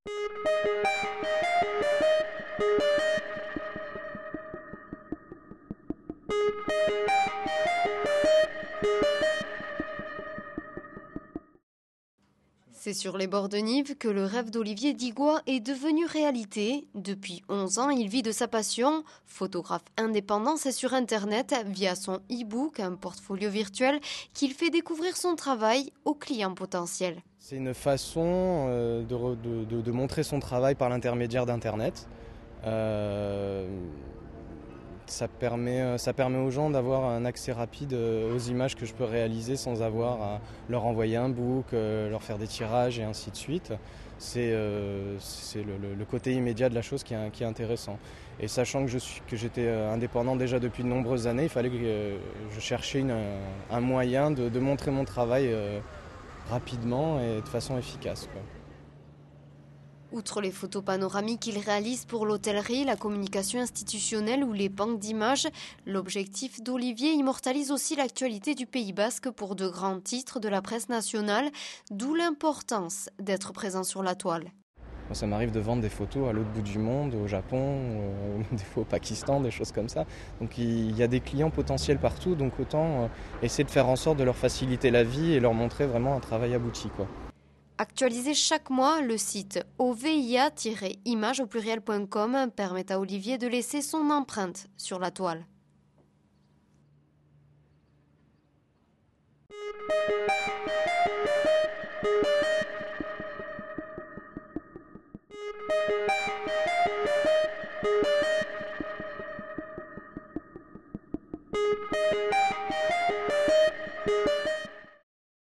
C'est sur les bords de Nives que le rêve d'Olivier Digois est devenu réalité. Depuis 11 ans, il vit de sa passion. Photographe indépendant, c'est sur Internet, via son e-book, un portfolio virtuel, qu'il fait découvrir son travail aux clients potentiels. C'est une façon de montrer son travail par l'intermédiaire d'Internet. Ça permet aux gens d'avoir un accès rapide aux images que je peux réaliser sans avoir à leur envoyer un book, leur faire des tirages et ainsi de suite. C'est le côté immédiat de la chose qui est intéressant. Et sachant que j'étais indépendant déjà depuis de nombreuses années, il fallait que je cherchais un moyen de montrer mon travail rapidement et de façon efficace, quoi. Outre les photos panoramiques qu'il réalise pour l'hôtellerie, la communication institutionnelle ou les banques d'images, l'objectif d'Olivier immortalise aussi l'actualité du Pays Basque pour de grands titres de la presse nationale, d'où l'importance d'être présent sur la toile. Moi, ça m'arrive de vendre des photos à l'autre bout du monde, au Japon, des fois au Pakistan, des choses comme ça. Donc il y a des clients potentiels partout, donc autant essayer de faire en sorte de leur faciliter la vie et leur montrer vraiment un travail abouti, quoi. Actualisé chaque mois, le site ovia-image.com permet à Olivier de laisser son empreinte sur la toile.